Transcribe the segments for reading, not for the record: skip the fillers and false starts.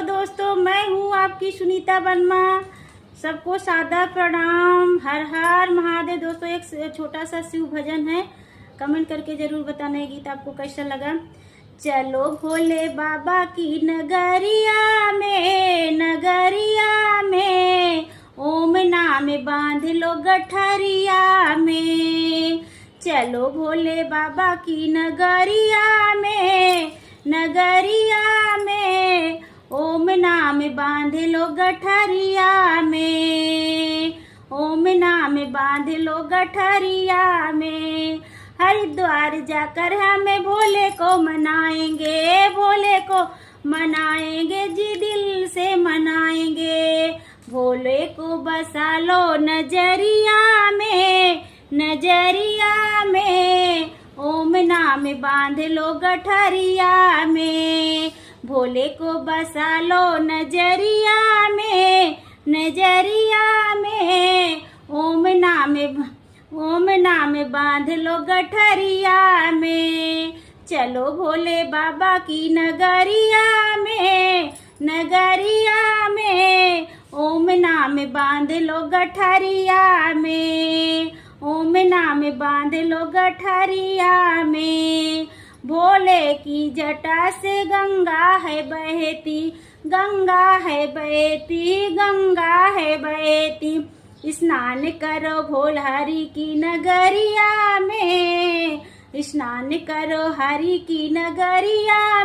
Hello दोस्तों, मैं हूँ आपकी सुनीता वर्मा। सबको सादा प्रणाम। हर हर महादेव। दोस्तों, एक छोटा सा शिव भजन है, कमेंट करके जरूर बताना ये गीत आपको कैसा लगा। चलो भोले बाबा की नगरिया में ओम नाम बांध लो गठरिया में। चलो भोले बाबा की नगरिया में ओम नाम बांध लो गठरिया में। ओम नाम बांध लो गठरिया में। हरिद्वार जाकर हमें भोले को मनाएंगे जी, दिल से मनाएंगे। भोले को बसा लो नजरिया में ओम नाम बांध लो गठरिया में। भोले को बसा लो नजरिया में ओम नाम बांध लो गठरिया में। चलो भोले बाबा की नगरिया में ओम नाम बांध लो गठरिया में। ओम नाम बांध लो गठरिया में। भोले की जटा से गंगा है बहती। स्नान करो भोलहरी की नगरिया में। स्नान करो हरि की नगरिया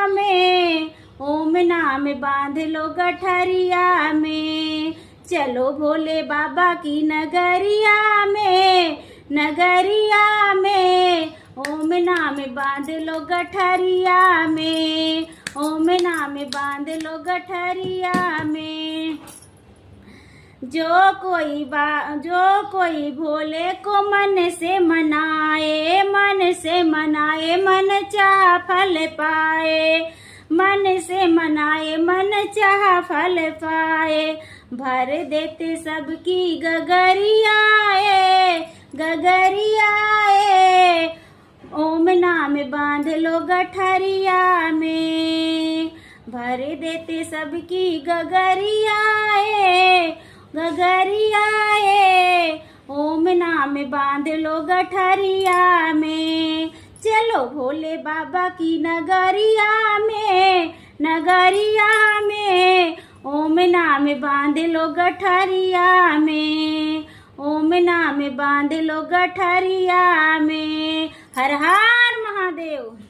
में ओम नाम बांध लो गठरिया में। चलो भोले बाबा की नगरिया में ओम नाम बांध लो गठरिया में। ओम नाम बांध लो गठरिया में। जो कोई भोले को मन से मनाए, मन चाह फल पाए। मन से मनाए, मन चाह फल पाए। भर देते सबकी गगरिया ओम नाम बांध लो गठरिया में। भर देते सबकी गगरिया ओम नाम बांध लो गठरिया में। चलो भोले बाबा की नगरिया में ओम नाम बांध लो गठरिया में। ओम नाम बांध लो गठरिया में। हर हर महादेव।